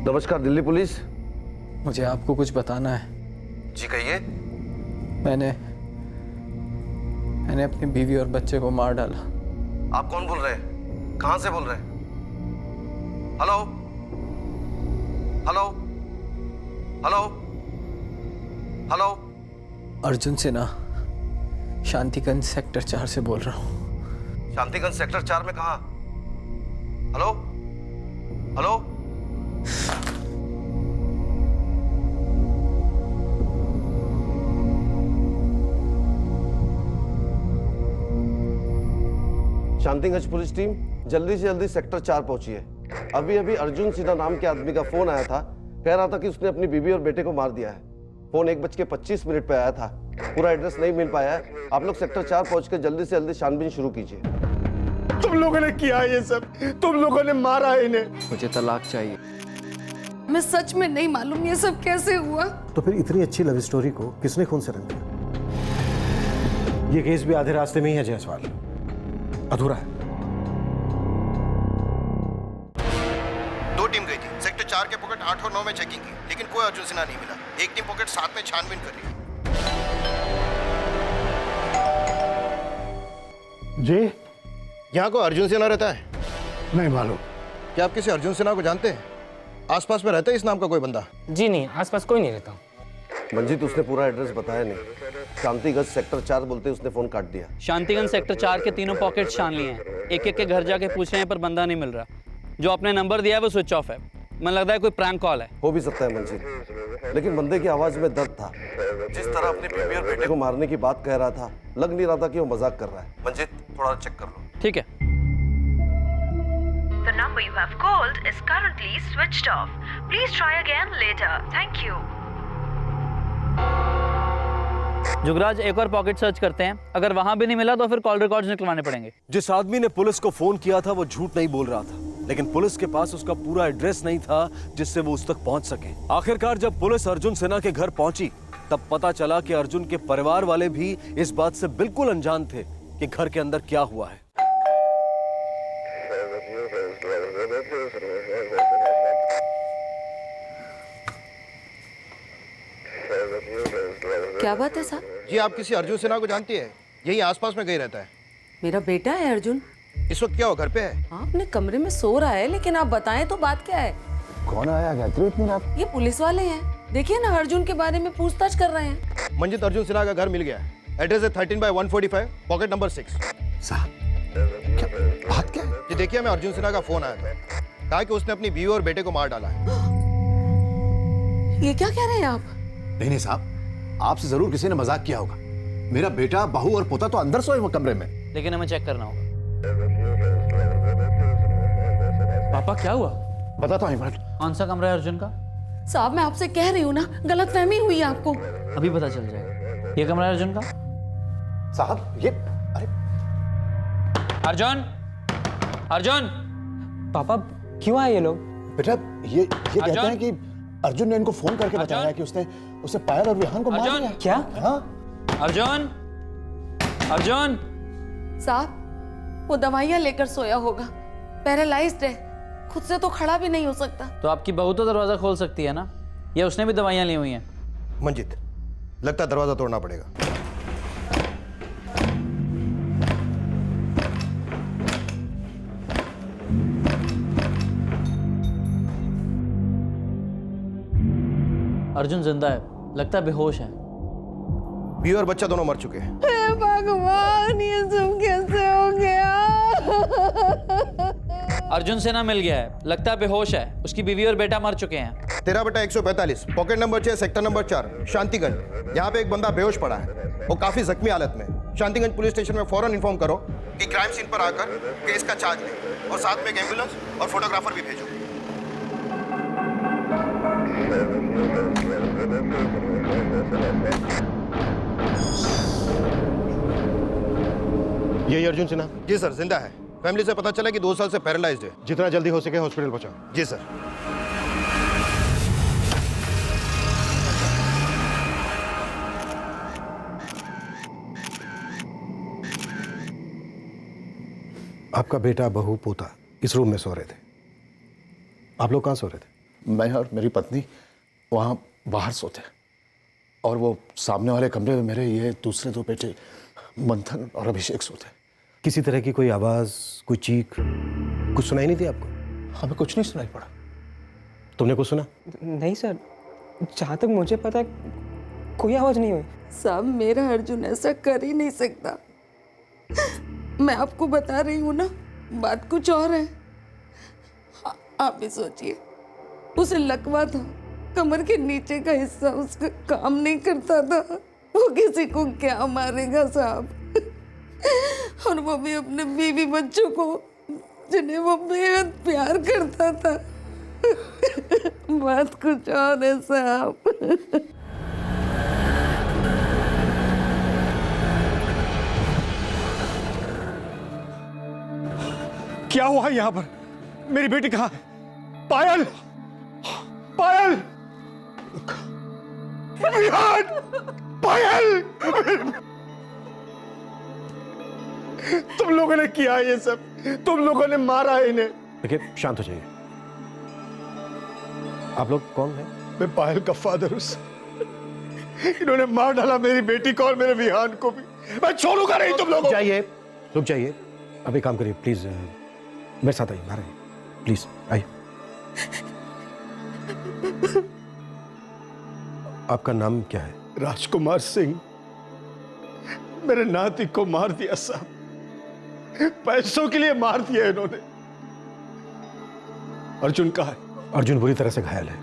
नमस्कार दिल्ली पुलिस। मुझे आपको कुछ बताना है। जी कहिए। मैंने अपनी बीवी और बच्चे को मार डाला। आप कौन बोल रहे हैं? कहां से बोल रहे हैं? Hello hello hello hello. Arjun Sinha, Shantiganj sector 4 से बोल रहा हूँ। शांतिगंज सेक्टर 4 में कहा? Hello hello. Shantiganj police team जल्दी से जल्दी सेक्टर 4 पहुंची है। अभी अभी अर्जुन सिन्हा नाम के आदमी का फोन आया था, कह रहा था कि उसने अपनी बीवी और बेटे को मार दिया है। फोन 1:25 पे आया था। पूरा एड्रेस नहीं मिल पाया है। आप लोग सेक्टर 4 पहुंचकर जल्दी से जल्दी छानबीन शुरू कीजिए। तुम लोगों ने किया ये सब, तुम लोगों ने मारा है इन्हें। मुझे तलाक चाहिए। मैं सच में नहीं मालूम ये सब कैसे हुआ। तो फिर इतनी अच्छी लव स्टोरी को किसने खून से रंग दिया? ये केस भी आधे रास्ते में ही है जायसवाल, अधूरा है। 2 टीम गई थी। सेक्टर 4 के पॉकेट 8 और 9 में चेकिंग की, लेकिन कोई अर्जुन सिन्हा नहीं मिला। एक टीम पॉकेट 7 में छानबीन कर रही है। जी यहाँ को अर्जुन सिन्हा रहता है? नहीं मालूम। क्या आप किसी अर्जुन सिन्हा को जानते हैं? आसपास में रहता है इस नाम का कोई बंदा? जी नहीं, आसपास कोई नहीं रहता। मंजीत, उसने पूरा एड्रेस बताया नहीं। शांतिगंज सेक्टर 4 बोलते उसने फोन काट दिया। शांतिगंज सेक्टर 4 के तीनों पॉकेट्स छान लिए हैं। एक एक के घर जाके पूछ रहे हैं पर बंदा नहीं मिल रहा। जो आपने नंबर दिया है वो स्विच ऑफ है। मन लगता है कोई प्रैंक कॉल है। हो भी सकता है मंजीत, लेकिन बंदे की आवाज में दर्द था। जिस तरह अपनी बीवी और बेटे को मारने की बात कह रहा था, लग नहीं रहा था कि वो मजाक कर रहा है। मंजीत, थोड़ा चेक कर लो। ठीक है। The number you have called is currently switched off. Please try again later. Thank you. Jugraj, एक और पॉकेट सर्च करते हैं। अगर वहां भी नहीं मिला तो फिर कॉल रिकॉर्ड्स निकलवाने पड़ेंगे। जिस आदमी ने पुलिस को फोन किया था वो झूठ नहीं बोल रहा था, लेकिन पुलिस के पास उसका पूरा एड्रेस नहीं था जिससे वो उस तक पहुंच सके। आखिरकार जब पुलिस अर्जुन सिन्हा के घर पहुंची तब पता चला कि अर्जुन के परिवार वाले भी इस बात से बिल्कुल अनजान थे कि घर के अंदर क्या हुआ है। क्या बात है साहब? जी आप किसी अर्जुन सिन्हा को जानती है? यही आसपास में कहीं रहता है। मेरा बेटा है अर्जुन। इस वक्त क्या हो, घर पे है? हाँ, अपने कमरे में सो रहा है, लेकिन आप बताएं तो बात क्या है? कौन आया गायत्री इतनी रात? ये पुलिस वाले हैं। देखिए ना, अर्जुन के बारे में पूछताछ कर रहे हैं। मंजित, अर्जुन सिन्हा का घर मिल गया है। एड्रेस है 13/145, पॉकेट नंबर 6। साहब क्या बात क्या है? जी देखिए, मैं अर्जुन सिन्हा का फोन आया था। कहा कि उसने अपनी बीवी और बेटे को मार डाला है। ये क्या कह रहे हैं आप? नहीं साहब, आपसे जरूर किसी ने मजाक किया होगा। मेरा बेटा, बहू और पोता तो अंदर सोए वो कमरे में। लेकिन हमें चेक करना होगा। पापा क्या हुआ? बताता हूँ इमरान। कौन सा कमरा है अर्जुन का? साहब मैं आपसे कह रही हूँ ना, गलतफहमी हुई है आपको। अभी पता चल जाएगा। ये कमरा है अर्जुन का? साहब ये अरे अर्जुन, अर्जुन! पापा क्यों आए ये लोग? बेटा ये कहते हैं कि अर्जुन ने इनको फोन करके बताया कि उसने पायल और विहान को मार दिया। क्या? हाँ? अर्जुन, अर्जुन! साहब वो दवाइयाँ लेकर सोया होगा, पैरालाइज्ड है, खुद से तो खड़ा भी नहीं हो सकता। तो आपकी बहू तो दरवाजा खोल सकती है ना? या उसने भी दवाइयाँ ली हुई हैं? मंजित, लगता है दरवाजा तोड़ना पड़ेगा। अर्जुन जिंदा है, लगता है बेहोश है। बीवी और बच्चा दोनों मर चुके हैं। हे भगवान, ये सब कैसे हो गया? अर्जुन सिन्हा मिल गया है, लगता है बेहोश है। उसकी बीवी और बेटा मर चुके हैं। 13/145, पॉकेट नंबर 6, सेक्टर नंबर 4, शांतिगंज। यहाँ पे एक बंदा बेहोश पड़ा है, वो काफी जख्मी हालत में। शांतिगंज पुलिस स्टेशन में फौरन इन्फॉर्म करो कि क्राइम सीन पर आकर केस का चार्ज लें और साथ में एक एम्बुलेंस और फोटोग्राफर भी भेजो। यही अर्जुन सिन्हा? जी सर, जिंदा है। फैमिली से पता चला कि 2 साल से पैरालाइज्ड है। जितना जल्दी हो सके हॉस्पिटल पहुंचाओ। जी सर। आपका बेटा, बहू, पोता इस रूम में सो रहे थे। आप लोग कहाँ सो रहे थे? मैं और मेरी पत्नी वहाँ बाहर सोते हैं और वो सामने वाले कमरे में मेरे ये दूसरे दो बेटे मंथन और अभिषेक सोते हैं। किसी तरह की कोई आवाज, कोई चीख कुछ सुनाई नहीं दी आपको? हमें कुछ नहीं सुनाई पड़ा। तुमने कुछ सुना? नहीं सर, जहाँ तक मुझे पता है कोई आवाज़ नहीं हुई। साहब मेरा अर्जुन ऐसा कर ही नहीं सकता। मैं आपको बता रही हूँ ना, बात कुछ और है। आप भी सोचिए, उसे लकवा था, कमर के नीचे का हिस्सा उसका काम नहीं करता था। वो किसी को क्या मारेगा साहब, और वो भी अपने बीवी बच्चों को जिन्हें वो बेहद प्यार करता था। बात कुछ और है साहब। क्या हुआ यहाँ पर? मेरी बेटी कहाँ है? पायल, पायल, पायल, तुम लोगों ने किया ये सब, तुम लोगों ने मारा है इन्हें। देखिए, शांत हो जाइए। आप लोग कौन हैं? मैं पायल का फादर हूं। इन्होंने मार डाला मेरी बेटी को और मेरे विहान को भी। मैं छोड़ूंगा नहीं तुम लोगों को। जाइए, रुक जाइए। अभी काम करिए प्लीज। मेरे साथ आइए, बाहर आइए प्लीज, आइए। आपका नाम क्या है? राजकुमार सिंह। मेरे नाती को मार दिया साहब, पैसों के लिए मार दिया इन्होंने। अर्जुन कहाँ है? अर्जुन बुरी तरह से घायल है,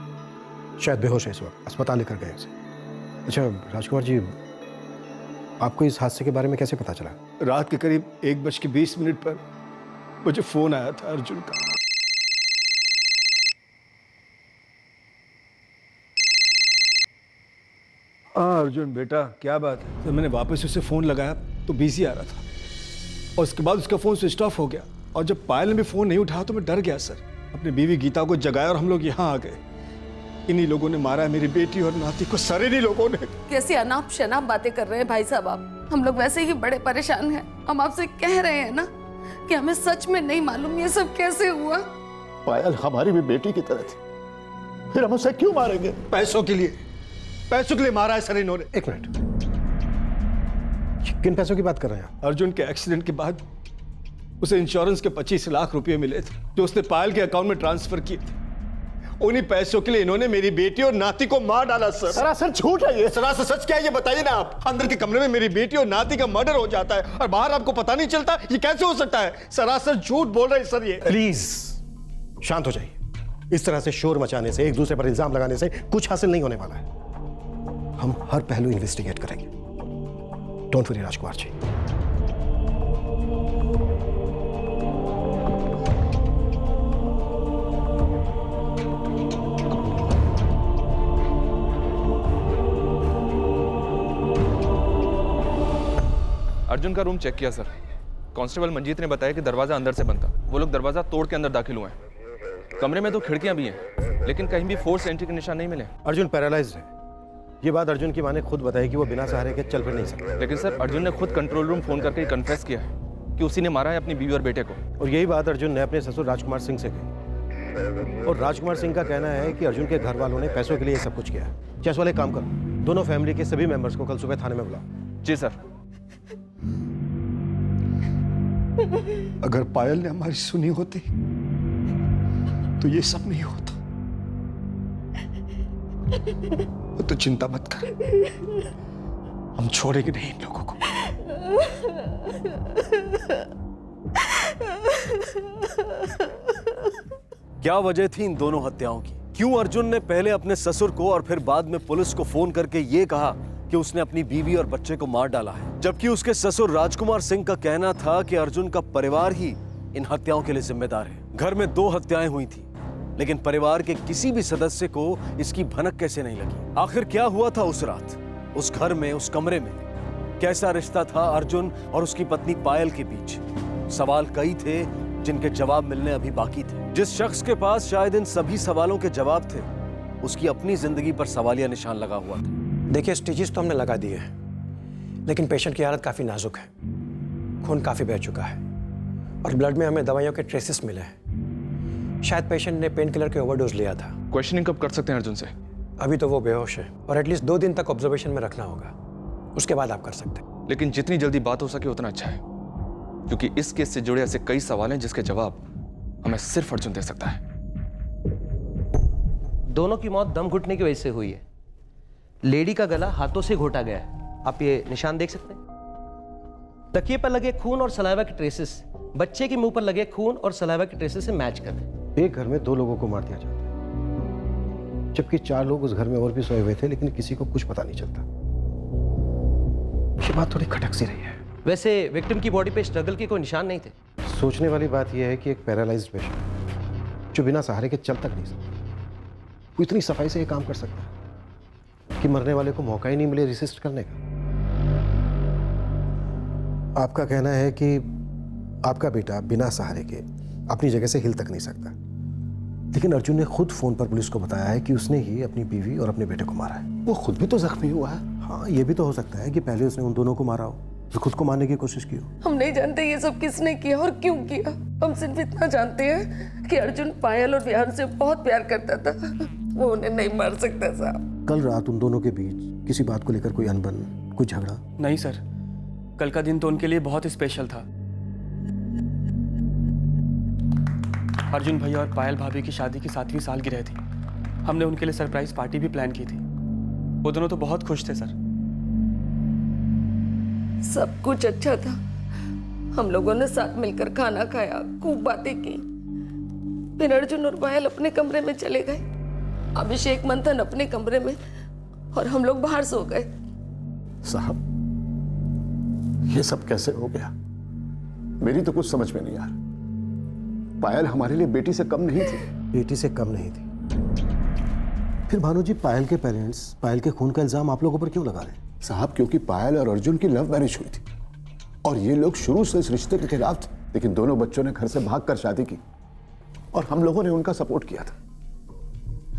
शायद बेहोश है इस वक्त, अस्पताल लेकर गए उसे। अच्छा राजकुमार जी, आपको इस हादसे के बारे में कैसे पता चला? रात के करीब 1:20 पर मुझे फोन आया था अर्जुन का। अर्जुन बेटा, क्या बात है? तो मैंने वापस उसे फोन लगाया तो बिजी आ रहा था, और उसके बाद उसका फोन स्विच ऑफ हो गया। और जब पायल ने भी फोन नहीं उठाया तो मैं डर गया सर। अपनी बीवी गीता को जगाया और हम लोग यहाँ आ गए। इन्हीं लोगों ने मारा है मेरी बेटी और नाती को, सारे इन्हीं लोगों ने। कैसी अनाप शनाप बातें कर रहे हैं भाई साहब आप। हम लोग वैसे ही बड़े परेशान हैं। हम आपसे कह रहे हैं ना कि हमें सच में नहीं मालूम ये सब कैसे हुआ। पायल हमारी भी बेटी की तरह थी, फिर हम उसे क्यों मारेंगे? पैसों के लिए, पैसों के लिए मारा है सर इन्होंने। एक मिनट, किन पैसों की बात कर रहे हैं आप? अर्जुन के एक्सीडेंट के बाद उसे इंश्योरेंस के 25 लाख रुपए मिले थे जो उसने पायल के अकाउंट में ट्रांसफर किए थे। उन्हीं पैसों के लिए इन्होंने मेरी बेटी और नाती को मार डाला सर। सरासर झूठ है ये। सरासर सच क्या है ये बताइए ना आप। अंदर के कमरे में मेरी बेटी और नाती का मर्डर हो जाता है और बाहर आपको पता नहीं चलता, ये कैसे हो सकता है? सरासर झूठ बोल रहे हैं सर ये। प्लीज शांत हो जाइए। इस तरह से शोर मचाने से, एक दूसरे पर इल्जाम लगाने से कुछ हासिल नहीं होने वाला है। हम हर पहलू इन्वेस्टिगेट करेंगे। Don't worry Rajkumar ji. अर्जुन का रूम चेक किया सर। कांस्टेबल मंजीत ने बताया कि दरवाजा अंदर से बंद था। वो लोग दरवाजा तोड़ के अंदर दाखिल हुए हैं। कमरे में 2 खिड़कियां भी हैं, लेकिन कहीं भी फोर्स एंट्री के निशान नहीं मिले। अर्जुन पैरालाइज्ड है। ये बात अर्जुन की मां ने खुद बताई कि वो बिना सहारे के चल फिर नहीं सकता। लेकिन सर अर्जुन ने खुद कंट्रोल रूम फोन करके कन्फेस किया है कि उसी ने मारा है अपनी बीवी और बेटे को। और यही बात अर्जुन ने अपने ससुर राजकुमार सिंह से कही। और राजकुमार सिंह का कहना है कि अर्जुन के घर वालों ने पैसों के लिए सब कुछ किया है। जयसवाल एक काम करो, दोनों फैमिली के सभी मेंबर्स को कल सुबह थाने में बुलाओ। जी सर। अगर पायल ने हमारी सुनी होती तो ये सब नहीं होता। तो चिंता मत कर, हम छोड़ेंगे नहीं इन लोगों को। क्या वजह थी इन दोनों हत्याओं की? क्यों अर्जुन ने पहले अपने ससुर को और फिर बाद में पुलिस को फोन करके ये कहा कि उसने अपनी बीवी और बच्चे को मार डाला है, जबकि उसके ससुर राजकुमार सिंह का कहना था कि अर्जुन का परिवार ही इन हत्याओं के लिए जिम्मेदार है। घर में 2 हत्याएं हुई थी, लेकिन परिवार के किसी भी सदस्य को इसकी भनक कैसे नहीं लगी? आखिर क्या हुआ था उस रात, उस घर में, उस कमरे में? कैसा रिश्ता था अर्जुन और उसकी पत्नी पायल के बीच? सवाल कई थे जिनके जवाब मिलने अभी बाकी थे। जिस शख्स के पास शायद इन सभी सवालों के जवाब थे, उसकी अपनी जिंदगी पर सवालिया निशान लगा हुआ था। देखिए, स्टिचेस तो हमने लगा दिए हैं, लेकिन पेशेंट की हालत काफ़ी नाजुक है। खून काफ़ी बह चुका है और ब्लड में हमें दवाइयों के ट्रेसेस मिले हैं। शायद पेशेंट ने पेन किलर के ओवरडोज लिया था। क्वेश्चनिंग कब कर सकते हैं अर्जुन से? अभी तो वो बेहोश है और एटलीस्ट 2 दिन तक ऑब्जर्वेशन में रखना होगा, उसके बाद आप कर सकते हैं। लेकिन जितनी जल्दी बात हो सके उतना अच्छा है, क्योंकि इस केस से जुड़े ऐसे कई सवाल हैं जिसके जवाब हमें सिर्फ अर्जुन दे सकता है। दोनों की मौत दम घुटने की वजह से हुई है। लेडी का गला हाथों से घोटा गया है, आप ये निशान देख सकते हैं। तकिए पर लगे खून और सलाइवा के ट्रेसेस बच्चे के मुंह पर लगे खून और सलाइवा के ट्रेसेस से मैच कर रहे हैं। एक घर में 2 लोगों को मार दिया जाता है, जबकि 4 लोग उस घर में और भी सोए हुए थे, लेकिन किसी को कुछ पता नहीं चलता। ये बात थोड़ी खटक सी रही है। वैसे विक्टिम की बॉडी पे स्ट्रगल के कोई निशान नहीं थे। सोचने वाली बात यह है कि एक पैरालाइज्ड पेशेंट जो बिना सहारे के चल तक नहीं सकता, वो इतनी सफाई से ये काम कर सकता है कि मरने वाले को मौका ही नहीं मिले रेसिस्ट करने का। आपका कहना है कि आपका बेटा बिना सहारे के अपनी जगह से हिल तक नहीं सकता, लेकिन अर्जुन ने खुद फोन पर पुलिस को बताया है कि उसने ही अपनी बीवी और अपने बेटे को मारा है। वो खुद भी तो जख्मी हुआ है। हाँ, ये भी तो हो सकता है कि पहले उसने उन दोनों को मारा हो, फिर खुद को मारने की कोशिश की हो। हम नहीं जानते ये सब किसने किया और क्यों किया। हम सिर्फ इतना जानते हैं कि अर्जुन पायल और विहान से बहुत प्यार करता था, वो उन्हें नहीं मार सकता साहब। कल रात उन दोनों के बीच किसी बात को लेकर कोई अनबन, कोई झगड़ा? नहीं सर, कल का दिन तो उनके लिए बहुत स्पेशल था। अर्जुन भैया और पायल भाभी की शादी की 7वीं सालगिरह थी। हमने उनके लिए सरप्राइज पार्टी भी प्लान की थी। वो दोनों तो बहुत खुश थे सर। सब कुछ अच्छा था। हम लोगों ने साथ मिलकर खाना खाया, खूब बातें की। फिर अर्जुन और पायल अपने कमरे में चले गए, अभिषेक मंथन अपने कमरे में, और हम लोग बाहर सो गए। साहब, ये सब कैसे हो गया? मेरी तो कुछ समझ में नहीं आ रहा। पायल हमारे लिए बेटी से कम नहीं थी। बेटी से कम नहीं थी। फिर भानु जी, पायल के पेरेंट्स पायल के खून का इल्जाम आप लोगों पर क्यों लगा रहे हैं? साहब, क्योंकि पायल और अर्जुन की लव मैरिज हुई थी और ये लोग शुरू से इस रिश्ते के खिलाफ थे, लेकिन दोनों बच्चों ने घर से भागकर शादी की और हम लोगों ने उनका सपोर्ट किया था।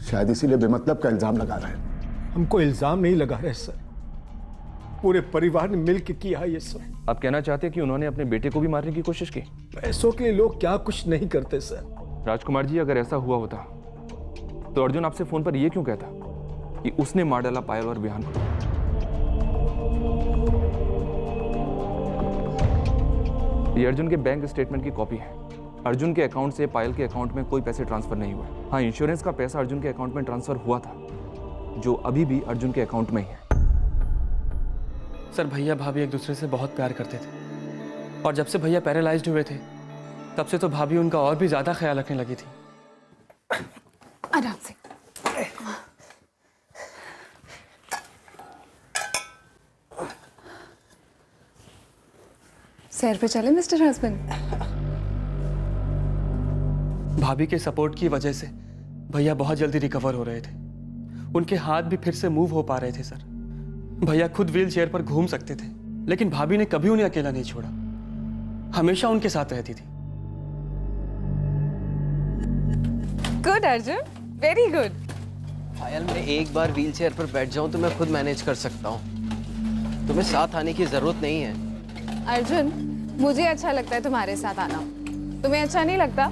शायद इसीलिए बेमतलब का इल्जाम लगा रहे हैं। हमको इल्जाम नहीं लगा रहे सर, पूरे परिवार ने मिलकर किया ये सब। आप कहना चाहते हैं कि उन्होंने अपने बेटे को भी मारने की कोशिश की? पैसों के लिए लोग क्या कुछ नहीं करते सर। राजकुमार जी, अगर ऐसा हुआ होता तो अर्जुन आपसे फोन पर यह क्यों कहता कि उसने मार डाला पायल और विहान को? ये अर्जुन के बैंक स्टेटमेंट की कॉपी है। अर्जुन के अकाउंट से पायल के अकाउंट में कोई पैसे ट्रांसफर नहीं हुए। हाँ, इंश्योरेंस का पैसा अर्जुन के अकाउंट में ट्रांसफर हुआ था, जो अभी भी अर्जुन के अकाउंट में ही है। सर, भैया भाभी एक दूसरे से बहुत प्यार करते थे, और जब से भैया पैरालाइज्ड हुए थे तब से तो भाभी उनका और भी ज्यादा ख्याल रखने लगी थी। आराम से। सैर पे चले मिस्टर हस्बैंड। भाभी के सपोर्ट की वजह से भैया बहुत जल्दी रिकवर हो रहे थे। उनके हाथ भी फिर से मूव हो पा रहे थे सर। भैया खुद व्हील चेयर पर घूम सकते थे, लेकिन भाभी ने कभी उन्हें अकेला नहीं छोड़ा, हमेशा उनके साथ रहती थी। Good Arjun, very good. Payal, मैं एक बार व्हील चेयर पर बैठ जाऊं तो मैं खुद मैनेज कर सकता हूं। तुम्हें साथ आने की जरूरत नहीं है। अर्जुन, मुझे अच्छा लगता है तुम्हारे साथ आना, तुम्हें अच्छा नहीं लगता?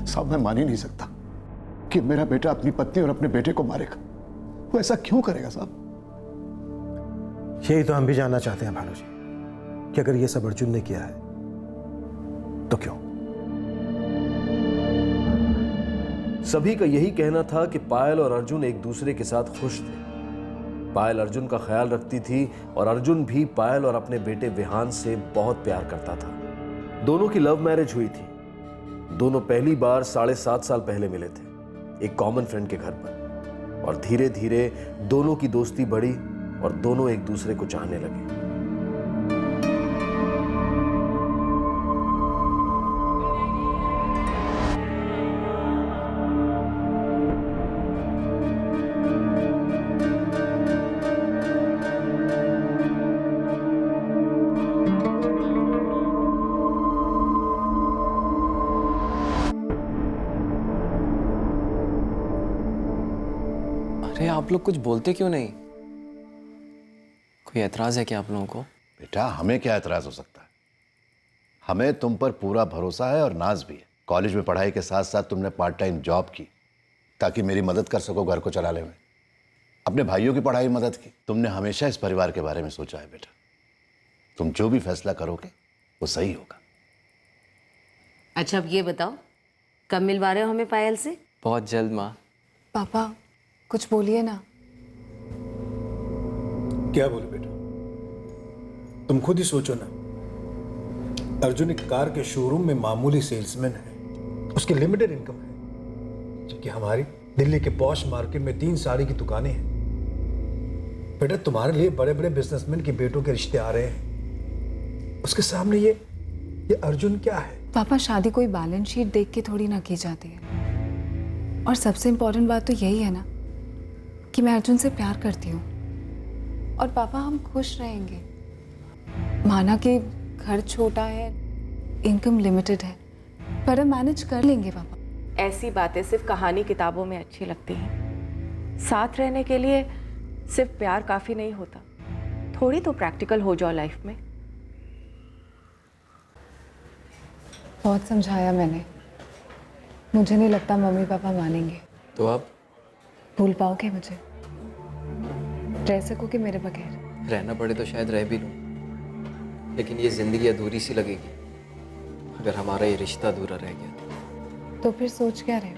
साहब, मैं मान ही नहीं सकता कि मेरा बेटा अपनी पत्नी और अपने बेटे को मारेगा। वो ऐसा क्यों करेगा साहब? यही तो हम भी जानना चाहते हैं भानु जी, कि अगर ये सब अर्जुन ने किया है तो क्यों? सभी का यही कहना था कि पायल और अर्जुन एक दूसरे के साथ खुश थे। पायल अर्जुन का ख्याल रखती थी और अर्जुन भी पायल और अपने बेटे विहान से बहुत प्यार करता था। दोनों की लव मैरिज हुई थी। दोनों पहली बार 7.5 साल पहले मिले थे, एक कॉमन फ्रेंड के घर पर, और धीरे धीरे दोनों की दोस्ती बढ़ी और दोनों एक दूसरे को चाहने लगे। अरे, आप लोग कुछ बोलते क्यों नहीं? कोई एतराज है क्या आप लोगों को? बेटा, हमें क्या एतराज हो सकता है? हमें तुम पर पूरा भरोसा है और नाज भी है। कॉलेज में पढ़ाई के साथ साथ तुमने पार्ट टाइम जॉब की ताकि मेरी मदद कर सको घर को चलाने में। अपने भाइयों की पढ़ाई में मदद की। तुमने हमेशा इस परिवार के बारे में सोचा है बेटा। तुम जो भी फैसला करोगे वो सही होगा। अच्छा अब ये बताओ, कब मिलवा रहे हो हमें पायल से? बहुत जल्द माँ। पापा कुछ बोलिए ना। क्या बोले बेटा? तुम खुद ही सोचो ना। अर्जुन एक कार के शोरूम में मामूली सेल्समैन है, उसकी लिमिटेड इनकम है, जबकि हमारी दिल्ली के पॉश मार्केट में 3 साड़ी की दुकानें हैं। बेटा तुम्हारे लिए बड़े बड़े बिजनेसमैन के बेटों के रिश्ते आ रहे हैं, उसके सामने ये अर्जुन क्या है? पापा शादी कोई बैलेंस शीट देख के थोड़ी ना की जाती है। और सबसे इम्पोर्टेंट बात तो यही है ना कि मैं अर्जुन से प्यार करती हूँ। और पापा हम खुश रहेंगे। माना कि घर छोटा है, इनकम लिमिटेड है, पर हम मैनेज कर लेंगे पापा। ऐसी बातें सिर्फ कहानी किताबों में अच्छी लगती हैं। साथ रहने के लिए सिर्फ प्यार काफ़ी नहीं होता, थोड़ी तो प्रैक्टिकल हो जाओ लाइफ में। बहुत समझाया मैंने, मुझे नहीं लगता मम्मी पापा मानेंगे। तो आप भूल पाओगे मुझे? रह सकोगे मेरे बगैर? रहना पड़े तो शायद रह भी लूँ, लेकिन ये ज़िंदगी अधूरी सी लगेगी अगर हमारा ये रिश्ता अधूरा रह गया। तो फिर सोच क्या रहे हो?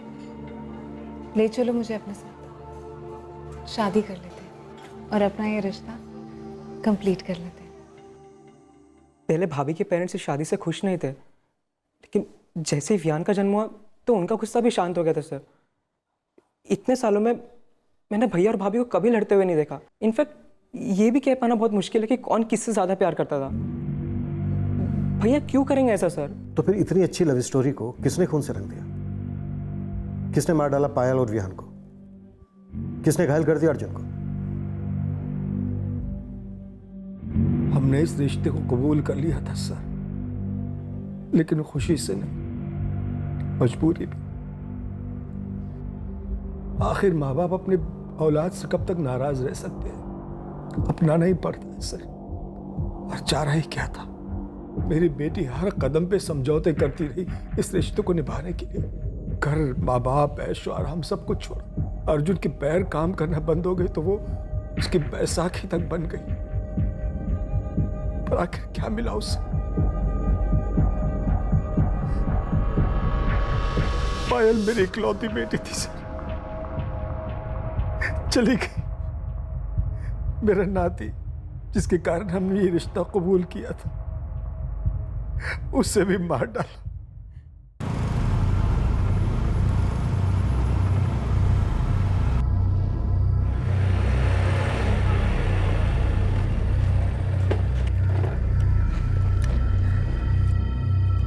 ले चलो मुझे अपने साथ, शादी कर लेते हैं और अपना ये रिश्ता कंप्लीट कर लेते हैं। पहले भाभी के पेरेंट्स इस शादी से खुश नहीं थे, लेकिन जैसे ही वियान का जन्म हुआ तो उनका गुस्सा भी शांत हो गया था सर। इतने सालों में मैंने भैया और भाभी को कभी लड़ते हुए नहीं देखा। इनफैक्ट ये भी कह पाना बहुत मुश्किल है कि कौन किससे ज़्यादा प्यार करता था। भैया क्यों करेंगे ऐसा सर? तो फिर इतनी अच्छी लव स्टोरी को किसने खून से रंग दिया? किसने मार डाला पायल और विहान को? किसने घायल कर दिया अर्जुन को? हमने इस रिश्ते को कबूल कर लिया था सर, लेकिन खुशी से नहीं, मजबूरी भी। आखिर माँ बाप अपने औलाद से कब तक नाराज रह सकते हैं? अपनाना ही पड़ता है सर। और चारा ही क्या था, मेरी बेटी हर कदम पे समझौते करती रही इस रिश्ते को निभाने के लिए। घर, माँ बाप, ऐशो आराम सब कुछ छोड़ा। अर्जुन के पैर काम करना बंद हो गए तो वो उसकी बैसाखी तक बन गई। पर आखिर क्या मिला उसे? पायल मेरी इकलौती बेटी थी सर, चली गई। मेरा नाती जिसके कारण हमने ये रिश्ता कबूल किया था, उससे भी मार डाला।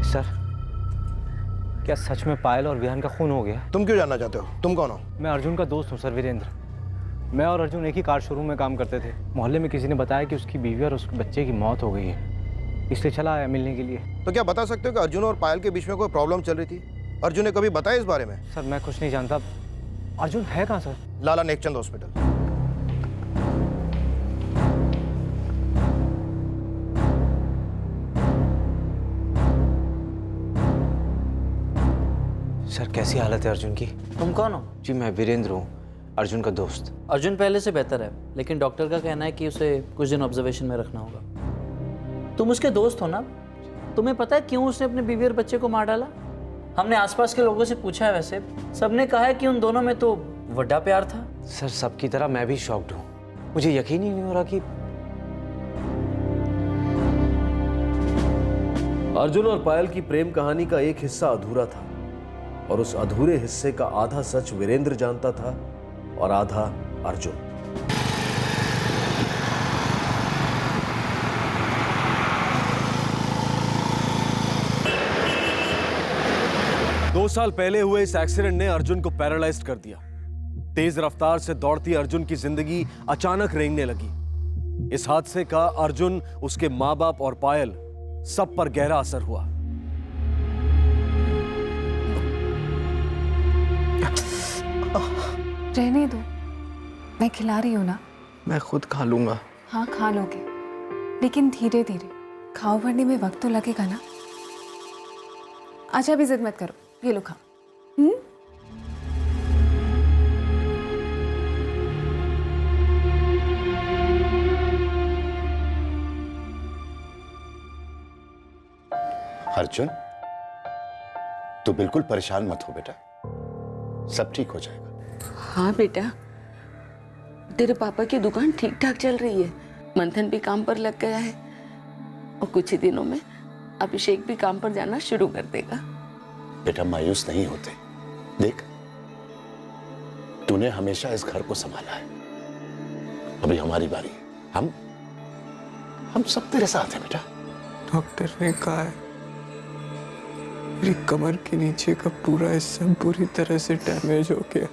सर, क्या सच में पायल और विहान का खून हो गया? तुम क्यों जानना चाहते हो? तुम कौन हो? मैं अर्जुन का दोस्त हूँ सर, वीरेंद्र। मैं और अर्जुन एक ही कार शोरूम में काम करते थे। मोहल्ले में किसी ने बताया कि उसकी बीवी और उसके बच्चे की मौत हो गई है, इसलिए चला आया मिलने के लिए। तो क्या बता सकते हो कि अर्जुन और पायल के बीच में कोई प्रॉब्लम चल रही थी? अर्जुन ने कभी बताया इस बारे में? सर मैं कुछ नहीं जानता। अर्जुन है कहाँ सर? लाला नेकचंद हॉस्पिटल। सर कैसी हालत है अर्जुन की? तुम कौन हो? जी मैं वीरेंद्र हूँ, अर्जुन का दोस्त। अर्जुन पहले से बेहतर है, लेकिन डॉक्टर का कहना है कि उसे कुछ दिन ऑब्जर्वेशन में रखना होगा। तुम उसके दोस्त हो ना? तुम्हें पता है क्यों उसने अपने बीवी और बच्चे को मार डाला? हमने आसपास के लोगों से पूछा है, वैसे सबने कहा है कि उन दोनों में तो बड़ा प्यार था। सर सबकी तरह मैं भी शॉक्ड हूँ। मुझे यकीन ही नहीं हो रहा कि अर्जुन और पायल की प्रेम कहानी का एक हिस्सा अधूरा था, और उस अधूरे हिस्से का आधा सच वीरेंद्र जानता था और आधा अर्जुन। दो साल पहले हुए इस एक्सीडेंट ने अर्जुन को पैरालाइज्ड कर दिया। तेज रफ्तार से दौड़ती अर्जुन की जिंदगी अचानक रेंगने लगी। इस हादसे का अर्जुन, उसके मां बाप और पायल सब पर गहरा असर हुआ। रहने दो, मैं खिला रही हूँ ना। मैं खुद खा लूंगा। हाँ खा लोगे, लेकिन धीरे धीरे खाओ, भरने में वक्त तो लगेगा ना। अच्छा अभी जिद मत करो, ये लो खा। अर्जुन, तू बिल्कुल परेशान मत हो बेटा, सब ठीक हो जाएगा। हाँ बेटा, तेरे पापा की दुकान ठीक ठाक चल रही है, मंथन भी काम पर लग गया है और कुछ ही दिनों में अभिषेक भी काम पर जाना शुरू कर देगा। बेटा मायूस नहीं होते, देख तूने हमेशा इस घर को संभाला है, अभी हमारी बारी है। हम सब तेरे साथ हैं बेटा। डॉक्टर ने कहा है मेरी कमर के नीचे का पूरा हिस्सा बुरी तरह से डैमेज हो गया,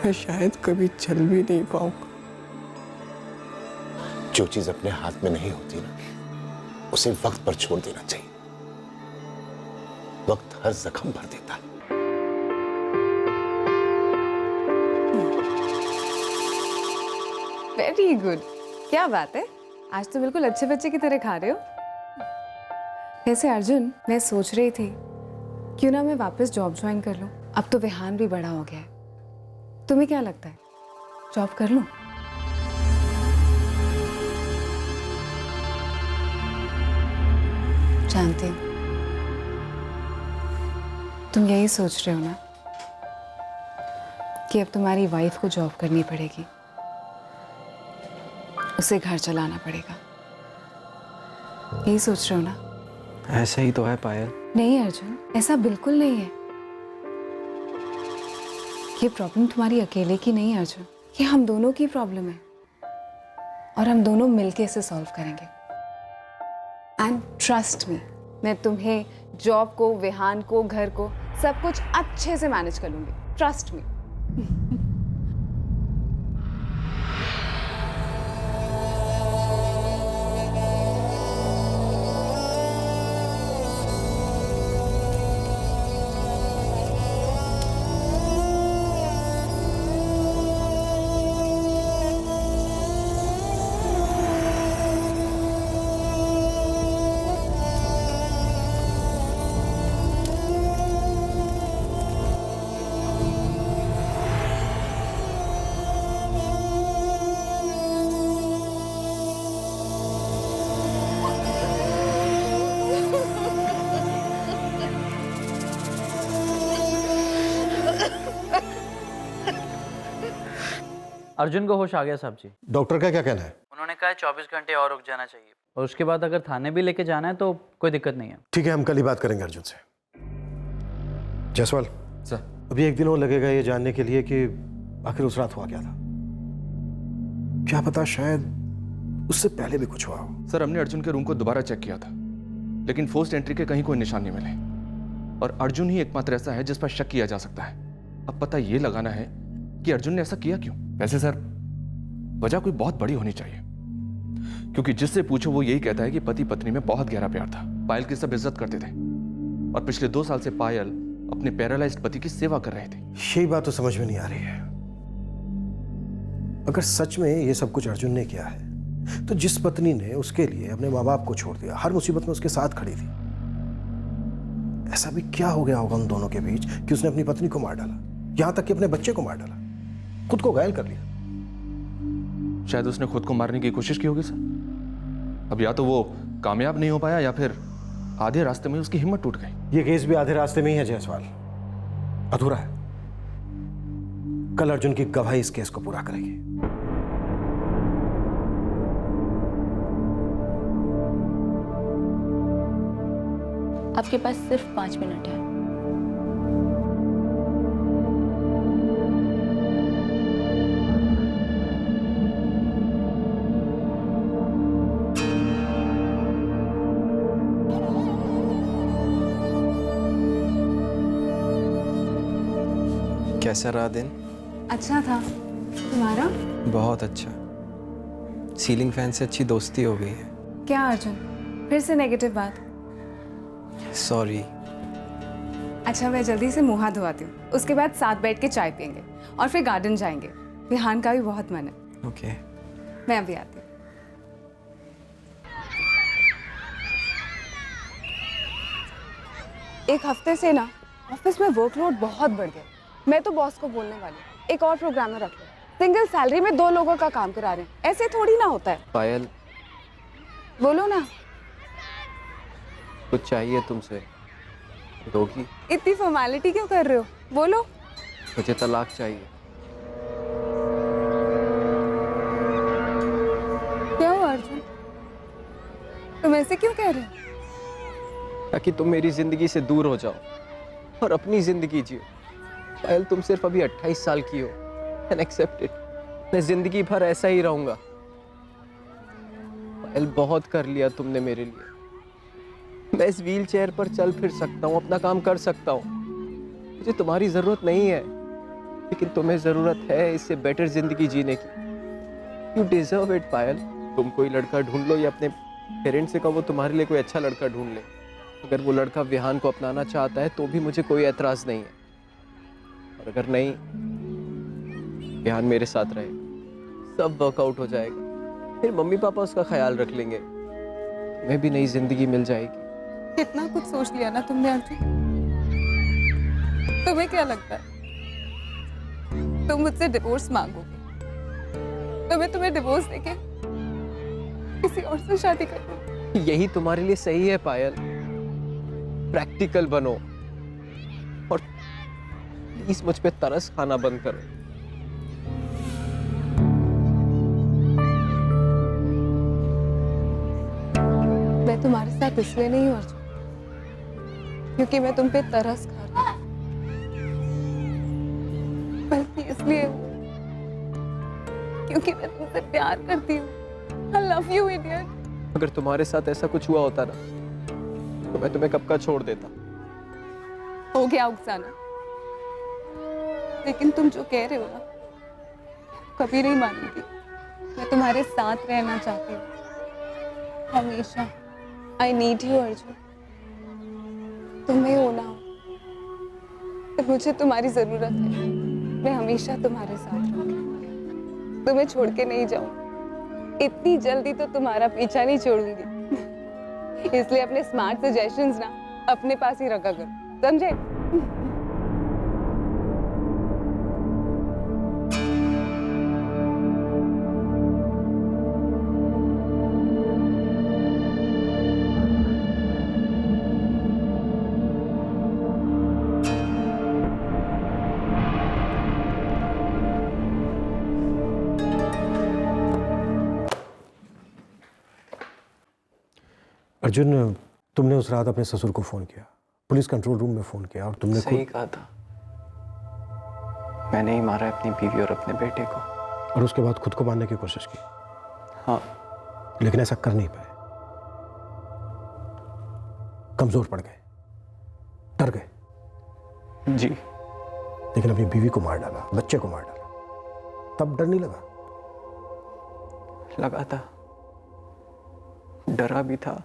मैं शायद कभी चल भी नहीं पाऊंगा। जो चीज अपने हाथ में नहीं होती ना, उसे वक्त पर छोड़ देना चाहिए। वक्त हर जख्म भर देता है। वेरी गुड, क्या बात है, आज तो बिल्कुल अच्छे बच्चे की तरह खा रहे हो। वैसे अर्जुन, मैं सोच रही थी क्यों ना मैं वापस जॉब ज्वाइन कर लूं। अब तो विहान भी बड़ा हो गया है। तुम्हें क्या लगता है, जॉब कर लूं? जानती हूँ तुम यही सोच रहे हो ना कि अब तुम्हारी वाइफ को जॉब करनी पड़ेगी, उसे घर चलाना पड़ेगा, यही सोच रहे हो ना? ऐसा ही तो है पायल। नहीं अर्जुन, ऐसा बिल्कुल नहीं है। ये प्रॉब्लम तुम्हारी अकेले की नहीं है अर्जुन, ये हम दोनों की प्रॉब्लम है और हम दोनों मिलके इसे सॉल्व करेंगे। एंड ट्रस्ट मी, मैं तुम्हें, जॉब को, विहान को, घर को, सब कुछ अच्छे से मैनेज कर लूंगी। Trust me. अर्जुन को होश आ गया साहब जी। डॉक्टर का क्या कहना है? उन्होंने कहा है 24 घंटे और रुक जाना चाहिए और उसके बाद अगर थाने भी लेके जाना है तो कोई दिक्कत नहीं है। ठीक है, हम कल ही बात करेंगे अर्जुन से। जायसवाल सर, अभी एक दिन और लगेगा ये जानने के लिए कि आखिर उस रात हुआ क्या था। क्या पता शायद उससे पहले भी कुछ हुआ हो। सर हमने अर्जुन के रूम को दोबारा चेक किया था, लेकिन फोर्स्ड एंट्री के कहीं कोई निशान नहीं मिले और अर्जुन ही एकमात्र ऐसा है जिस पर शक किया जा सकता है। अब पता ये लगाना है कि अर्जुन ने ऐसा किया क्यों। वैसे सर वजह कोई बहुत बड़ी होनी चाहिए, क्योंकि जिससे पूछो वो यही कहता है कि पति पत्नी में बहुत गहरा प्यार था, पायल की सब इज्जत करते थे और पिछले 2 साल से पायल अपने पैरालाइज्ड पति की सेवा कर रहे थे। यही बात तो समझ में नहीं आ रही है। अगर सच में ये सब कुछ अर्जुन ने किया है तो जिस पत्नी ने उसके लिए अपने माँ बाप को छोड़ दिया, हर मुसीबत में उसके साथ खड़ी थी, ऐसा भी क्या हो गया होगा उन दोनों के बीच कि उसने अपनी पत्नी को मार डाला, यहां तक कि अपने बच्चे को मार डाला, खुद को घायल कर लिया। शायद उसने खुद को मारने की कोशिश की होगी सर। अब या तो वो कामयाब नहीं हो पाया या फिर आधे रास्ते में उसकी हिम्मत टूट गई। ये केस भी आधे रास्ते में ही है जायसवाल, अधूरा है। कल अर्जुन की गवाही इस केस को पूरा करेगी। आपके पास सिर्फ 5 मिनट है। कैसा रहा दिन? अच्छा था, तुम्हारा? बहुत अच्छा। सीलिंग फैन से अच्छी दोस्ती हो गई है। क्या अर्जुन, फिर से नेगेटिव बात? सॉरी। अच्छा मैं जल्दी से मुंह हाथ धोआती हूँ, उसके बाद साथ बैठ के चाय पियेंगे और फिर गार्डन जाएंगे। विहान का भी बहुत मन है। ओके। मैं अभी आती हूँ। एक हफ्ते से ना ऑफिस में वर्कलोड बहुत बढ़ गया। मैं तो बॉस को बोलने वाली हूँ, एक और प्रोग्रामर रख लो। सिंगल सैलरी में 2 लोगों का काम करा रहे हैं, ऐसे थोड़ी ना होता है। पायल, बोलो ना। कुछ चाहिए तुमसे, दोगी? इतनी फॉर्मेलिटी क्यों कर रहे हो, बोलो। मुझे तलाक चाहिए। क्या हुआ अर्जुन, तुम ऐसे क्यों कह रहे हो? ताकि तुम मेरी जिंदगी से दूर हो जाओ और अपनी जिंदगी जियो। पायल, तुम सिर्फ अभी 28 साल की हो, एंड एक्सेप्ट इट। मैं जिंदगी भर ऐसा ही रहूंगा। पायल, बहुत कर लिया तुमने मेरे लिए। मैं इस व्हील चेयर पर चल फिर सकता हूँ, अपना काम कर सकता हूँ। मुझे तुम्हारी जरूरत नहीं है, लेकिन तुम्हें जरूरत है इससे बेटर जिंदगी जीने की। यू डिजर्व इट पायल। तुम कोई लड़का ढूंढ लो या अपने पेरेंट्स से कहो वो तुम्हारे लिए कोई अच्छा लड़का ढूंढ ले। अगर वो लड़का विहान को अपनाना चाहता है तो भी मुझे कोई एतराज नहीं है, और अगर नहीं, विहान मेरे साथ रहे, सब वर्कआउट हो जाएगा। फिर मम्मी पापा उसका ख्याल रख लेंगे, तुम्हें भी नई जिंदगी मिल जाएगी। कितना कुछ सोच लिया ना तुमने अर्जुन। तुम्हें क्या लगता है तुम मुझसे डिवोर्स मांगोगे तो मैं तुम्हें डिवोर्स देके किसी और से शादी कर दूं? यही तुम्हारे लिए सही है पायल। प्रैक्टिकल बनो और प्लीज मुझ पे तरस खाना बंद करो। मैं तुम्हारे साथ इसलिए नहीं हूं अर्जुन क्योंकि मैं तुम पे तरस खा रही हूं, बल्कि इसलिए क्योंकि मैं तुमसे प्यार करती हूँ। I love you, idiot। अगर तुम्हारे साथ ऐसा कुछ हुआ होता ना तो मैं तुम्हें कब का छोड़ देता। हो गया उकसाना, लेकिन तुम जो कह रहे हो ना कभी नहीं मानूंगी। मैं तुम्हारे साथ रहना चाहती हूँ हमेशा। I need you Arjun. तुम्हें होना हो तो मुझे तुम्हारी जरूरत है। मैं हमेशा तुम्हारे साथ रहूंगी, तुम्हें छोड़ के नहीं जाऊँ। इतनी जल्दी तो तुम्हारा पीछा नहीं छोड़ूंगी। इसलिए अपने स्मार्ट सजेशंस ना अपने पास ही रखा करो, समझे? अर्जुन, तुमने उस रात अपने ससुर को फोन किया, पुलिस कंट्रोल रूम में फोन किया, और तुमने सही कहा था। मैंने ही मारा अपनी बीवी और अपने बेटे को। और उसके बाद खुद को मारने की कोशिश की। हाँ, लेकिन ऐसा कर नहीं पाए, कमजोर पड़ गए, डर गए। जी। लेकिन अपनी बीवी को मार डाला, बच्चे को मार डाला, तब डर नहीं लगा? लगा था, डरा भी था,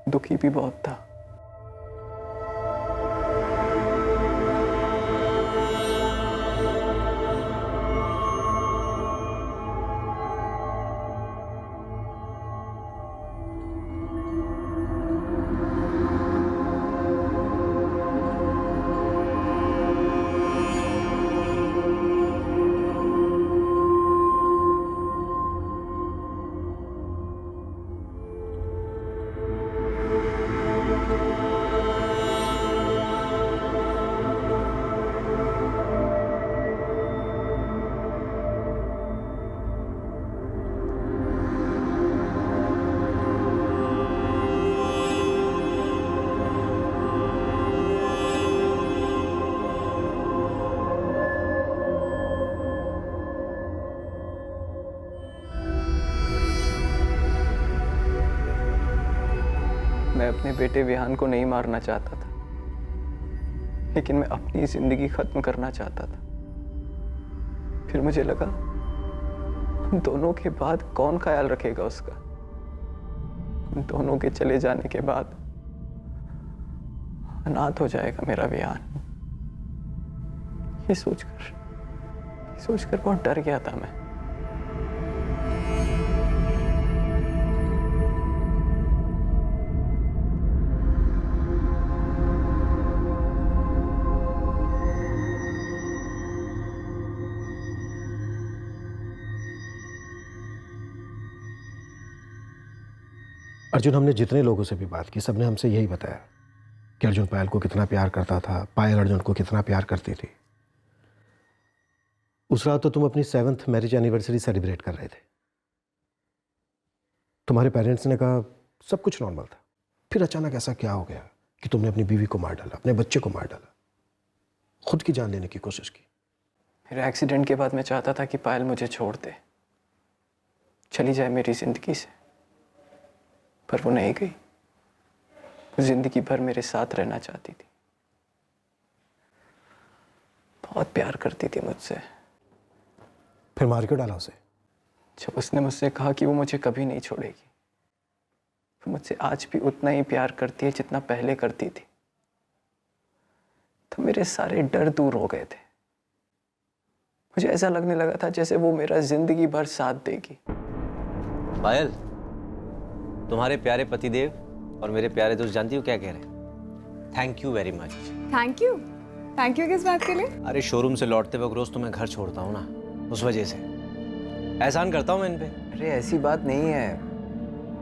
दुखी भी बहुत था। मैं अपने बेटे विहान को नहीं मारना चाहता था, लेकिन मैं अपनी जिंदगी खत्म करना चाहता था। फिर मुझे लगा हम दोनों के बाद कौन ख्याल रखेगा उसका। हम दोनों के चले जाने के बाद अनाथ हो जाएगा मेरा विहान। ये सोचकर बहुत डर गया था मैं। अर्जुन, हमने जितने लोगों से भी बात की सबने हमसे यही बताया कि अर्जुन पायल को कितना प्यार करता था, पायल अर्जुन को कितना प्यार करती थी। उस रात तो तुम अपनी 7th मैरिज एनिवर्सरी सेलिब्रेट कर रहे थे। तुम्हारे पेरेंट्स ने कहा सब कुछ नॉर्मल था, फिर अचानक ऐसा क्या हो गया कि तुमने अपनी बीवी को मार डाला, अपने बच्चे को मार डाला, खुद की जान लेने की कोशिश की। मेरे एक्सीडेंट के बाद मैं चाहता था कि पायल मुझे छोड़ दे, चली जाए मेरी जिंदगी से, पर वो नहीं गई। वो जिंदगी भर मेरे साथ रहना चाहती थी, बहुत प्यार करती थी मुझसे। फिर मार क्यों डाला उसे? जब उसने मुझसे कहा कि वो मुझे कभी नहीं छोड़ेगी, वो मुझसे आज भी उतना ही प्यार करती है जितना पहले करती थी, तो मेरे सारे डर दूर हो गए थे। मुझे ऐसा लगने लगा था जैसे वो मेरा जिंदगी भर साथ देगी। पायल, तुम्हारे प्यारे पतिदेव और मेरे प्यारे दोस्त जानती हो क्या कह रहे हैं? Thank you very much. Thank you? Thank you किस बात के लिए? अरे शोरूम से लौटते वक्त रोज तुम्हें घर छोड़ता हूँ ना, उस वजह से एहसान करता हूँ मैं इन पे। अरे ऐसी बात नहीं है,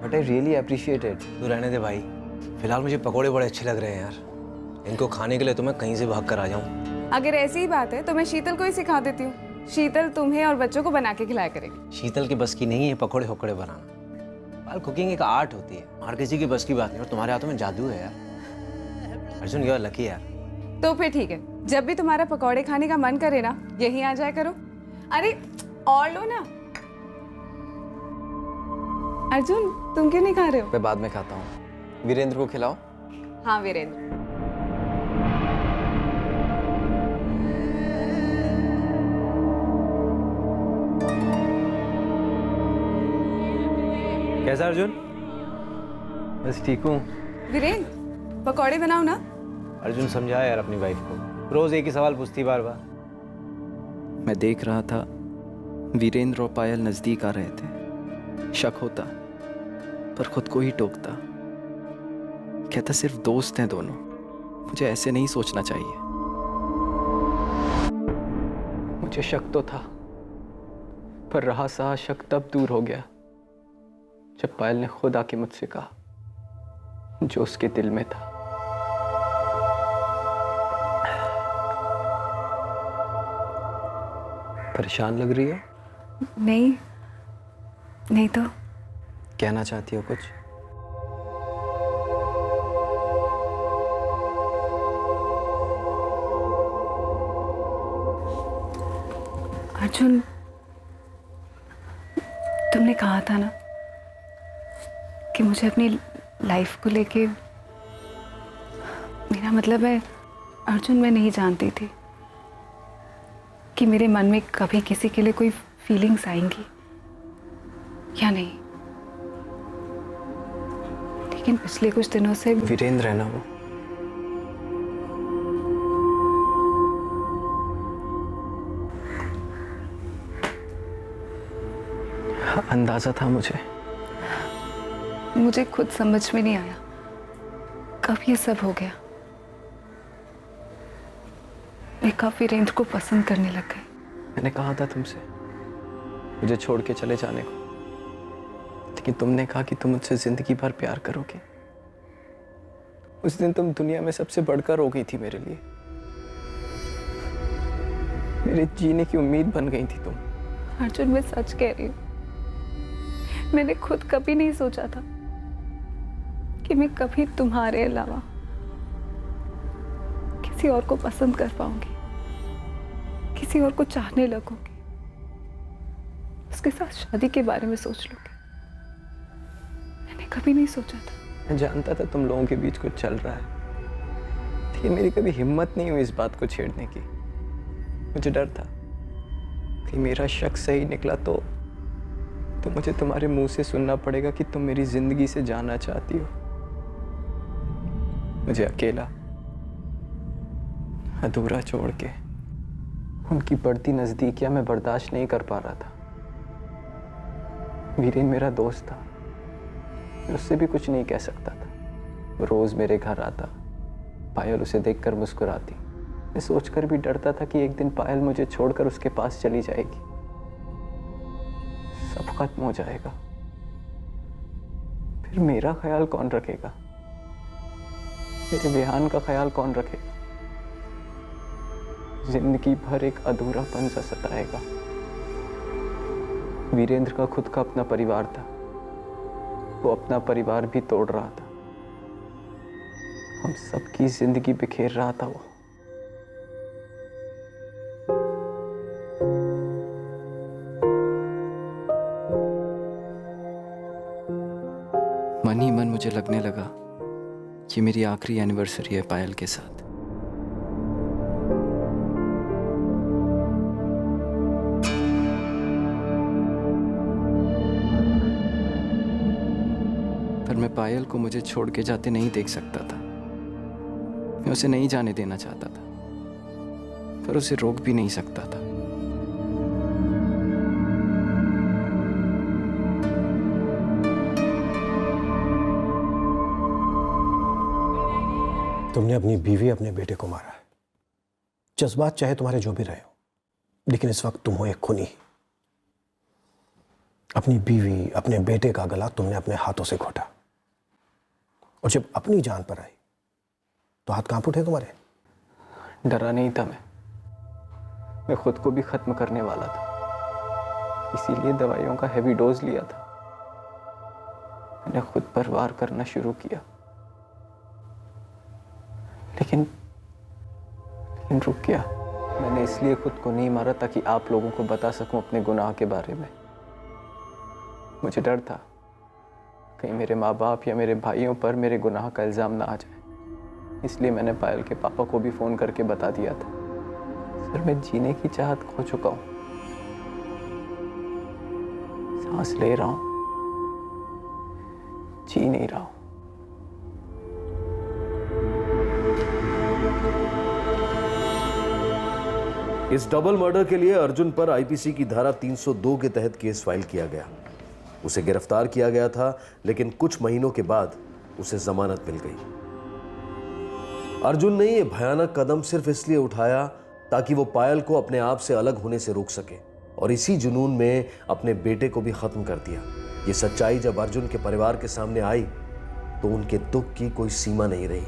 but I really appreciate it. तू रहने दे भाई, फिलहाल मुझे पकोड़े बड़े अच्छे लग रहे हैं यार। इनको खाने के लिए तो मैं कहीं से भाग कर आ जाऊँ। अगर ऐसी ही बात है तो मैं शीतल को ही सिखा देती हूँ। शीतल तुम्हें और बच्चों को बना के खिलाया करेगी। शीतल की बस की नहीं है पकोड़े होकड़े बनाना। पायल, कुकिंग एक आर्ट होती है, हर किसी की बस की बात नहीं, और तुम्हारे हाथों में जादू है यार। अर्जुन, यू आर लकी यार। तो फिर ठीक है, जब भी तुम्हारा पकौड़े खाने का मन करे ना, यहीं आ जाया करो। अरे और लो ना। अर्जुन, तुम क्यों नहीं खा रहे हो? मैं बाद में खाता हूँ। वीरेंद्र को खिलाओ। हाँ वीरेंद्र। कैसा अर्जुन? बस ठीक हूँ। वीरेंद्र, पकौड़े बनाओ ना। अर्जुन समझा यार अपनी वाइफ को, रोज एक ही सवाल पूछती बार बार। मैं देख रहा था वीरेंद्र और पायल नजदीक आ रहे थे। शक होता पर खुद को ही टोकता, कहता सिर्फ दोस्त हैं दोनों, मुझे ऐसे नहीं सोचना चाहिए। मुझे शक तो था, पर रहा सहा शक तब दूर हो गया जब पायल ने खुद आके मुझसे कहा जो उसके दिल में था। परेशान लग रही है? नहीं, नहीं तो। कहना चाहती हो कुछ? अर्जुन, तुमने कहा था ना कि मुझे अपनी लाइफ को लेके, मेरा मतलब है अर्जुन, मैं नहीं जानती थी कि मेरे मन में कभी किसी के लिए कोई फीलिंग्स आएंगी या नहीं। लेकिन पिछले कुछ दिनों से वीरेंद्र है ना वो, अंदाजा था मुझे खुद समझ में नहीं आया कब ये सब हो गया। मैं कब वीरेंद्र को पसंद करने लग गई। मैंने कहा था तुमसे मुझे छोड़ के चले जाने को, लेकिन तुमने कहा कि तुम मुझसे जिंदगी भर प्यार करोगे। उस दिन तुम दुनिया में सबसे बढ़कर हो गई थी मेरे लिए, मेरे जीने की उम्मीद बन गई थी तुम। अर्जुन, मैं सच कह रही हूँ, मैंने खुद कभी नहीं सोचा था कि मैं कभी तुम्हारे अलावा किसी और को पसंद कर पाऊंगी, किसी और को चाहने लगूंगी, उसके साथ शादी के बारे में सोच लूंगी। मैंने कभी नहीं सोचा था। मैं जानता था तुम लोगों के बीच कुछ चल रहा है, लेकिन मेरी कभी हिम्मत नहीं हुई इस बात को छेड़ने की। मुझे डर था कि मेरा शक सही निकला तो मुझे तुम्हारे मुंह से सुनना पड़ेगा कि तुम मेरी जिंदगी से जाना चाहती हो। मुझे अकेला, अधूरा छोड़ के उनकी बढ़ती नजदीकियां मैं बर्दाश्त नहीं कर पा रहा था। वीरेन मेरा दोस्त था, मैं उससे भी कुछ नहीं कह सकता था। वो रोज मेरे घर आता, पायल उसे देखकर मुस्कुराती। मैं सोचकर भी डरता था कि एक दिन पायल मुझे छोड़कर उसके पास चली जाएगी, सब खत्म हो जाएगा। फिर मेरा ख्याल कौन रखेगा? मेरे विहान का ख्याल कौन रखेगा? जिंदगी भर एक अधूरापन सा सताएगा। वीरेंद्र का खुद का अपना परिवार था, वो अपना परिवार भी तोड़ रहा था। हम सबकी जिंदगी बिखेर रहा था वो। मन ही मन मुझे लगने लगा कि मेरी आखिरी एनिवर्सरी है पायल के साथ। पर मैं पायल को मुझे छोड़ के जाते नहीं देख सकता था। मैं उसे नहीं जाने देना चाहता था, पर उसे रोक भी नहीं सकता था। तुमने अपनी बीवी, अपने बेटे को मारा है। जज्बात चाहे तुम्हारे जो भी रहे हो, लेकिन इस वक्त तुम हो एक खूनी। अपनी बीवी, अपने बेटे का गला तुमने अपने हाथों से घोटा, और जब अपनी जान पर आई तो हाथ कांप उठे तुम्हारे। डरा नहीं था मैं खुद को भी खत्म करने वाला था, इसीलिए दवाइयों का हैवी डोज लिया था। मैंने खुद पर वार करना शुरू किया, लेकिन रुक गया। मैंने इसलिए खुद को नहीं मारा ताकि आप लोगों को बता सकूं अपने गुनाह के बारे में। मुझे डर था कहीं मेरे माँ बाप या मेरे भाइयों पर मेरे गुनाह का इल्ज़ाम ना आ जाए, इसलिए मैंने पायल के पापा को भी फ़ोन करके बता दिया था। सर, मैं जीने की चाहत खो चुका हूँ। सांस ले रहा हूँ, जी नहीं रहा हूँ। इस डबल मर्डर के लिए अर्जुन पर आईपीसी की धारा 302 के तहत केस फाइल किया गया। उसे गिरफ्तार किया गया था, लेकिन कुछ महीनों के बाद उसे जमानत मिल गई। अर्जुन ने यह भयानक कदम सिर्फ इसलिए उठाया ताकि वो पायल को अपने आप से अलग होने से रोक सके, और इसी जुनून में अपने बेटे को भी खत्म कर दिया। ये सच्चाई जब अर्जुन के परिवार के सामने आई तो उनके दुख की कोई सीमा नहीं रही।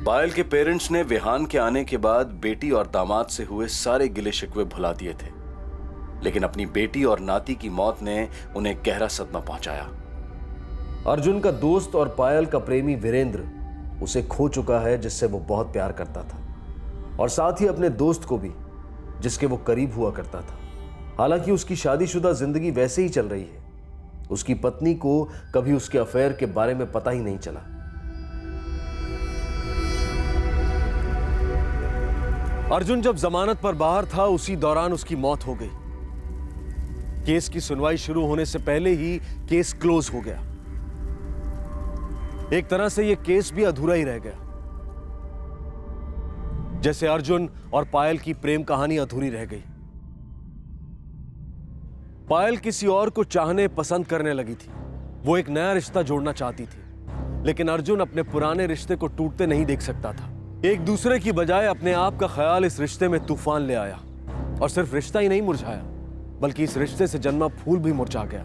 पायल के पेरेंट्स ने विहान के आने के बाद बेटी और दामाद से हुए सारे गिले शिकवे भुला दिए थे, लेकिन अपनी बेटी और नाती की मौत ने उन्हें गहरा सदमा पहुंचाया। अर्जुन का दोस्त और पायल का प्रेमी वीरेंद्र उसे खो चुका है, जिससे वो बहुत प्यार करता था, और साथ ही अपने दोस्त को भी, जिसके वो करीब हुआ करता था। हालांकि उसकी शादीशुदा जिंदगी वैसे ही चल रही है। उसकी पत्नी को कभी उसके अफेयर के बारे में पता ही नहीं चला। अर्जुन जब जमानत पर बाहर था, उसी दौरान उसकी मौत हो गई। केस की सुनवाई शुरू होने से पहले ही केस क्लोज हो गया। एक तरह से यह केस भी अधूरा ही रह गया, जैसे अर्जुन और पायल की प्रेम कहानी अधूरी रह गई। पायल किसी और को चाहने पसंद करने लगी थी। वो एक नया रिश्ता जोड़ना चाहती थी, लेकिन अर्जुन अपने पुराने रिश्ते को टूटते नहीं देख सकता था। एक दूसरे की बजाय अपने आप का ख्याल इस रिश्ते में तूफान ले आया, और सिर्फ रिश्ता ही नहीं मुरझाया, बल्कि इस रिश्ते से जन्मा फूल भी मुरझा गया,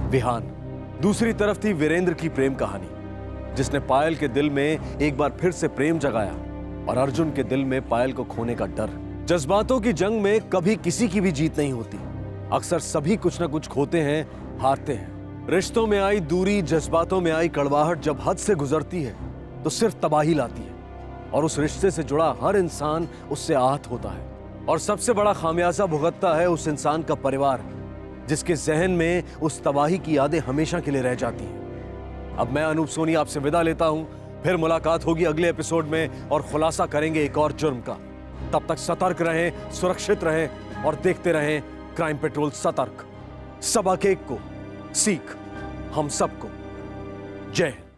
विहान। दूसरी तरफ थी वीरेंद्र की प्रेम कहानी, जिसने पायल के दिल में एक बार फिर से प्रेम जगाया, और अर्जुन के दिल में पायल को खोने का डर। जज्बातों की जंग में कभी किसी की भी जीत नहीं होती। अक्सर सभी कुछ ना कुछ खोते हैं, हारते हैं। रिश्तों में आई दूरी, जज्बातों में आई कड़वाहट जब हद से गुजरती है तो सिर्फ तबाही लाती है, और उस रिश्ते से जुड़ा हर इंसान उससे आहत होता है, और सबसे बड़ा खामियाजा भुगतता है उस इंसान का परिवार, जिसके जहन में उस तबाही की यादें हमेशा के लिए रह जाती हैं। अब मैं अनूप सोनी आपसे विदा लेता हूं। फिर मुलाकात होगी अगले एपिसोड में, और खुलासा करेंगे एक और जुर्म का। तब तक सतर्क रहें, सुरक्षित रहें, और देखते रहें क्राइम पेट्रोल सतर्क। सबक एक को सीख हम सबको। जय हिंद।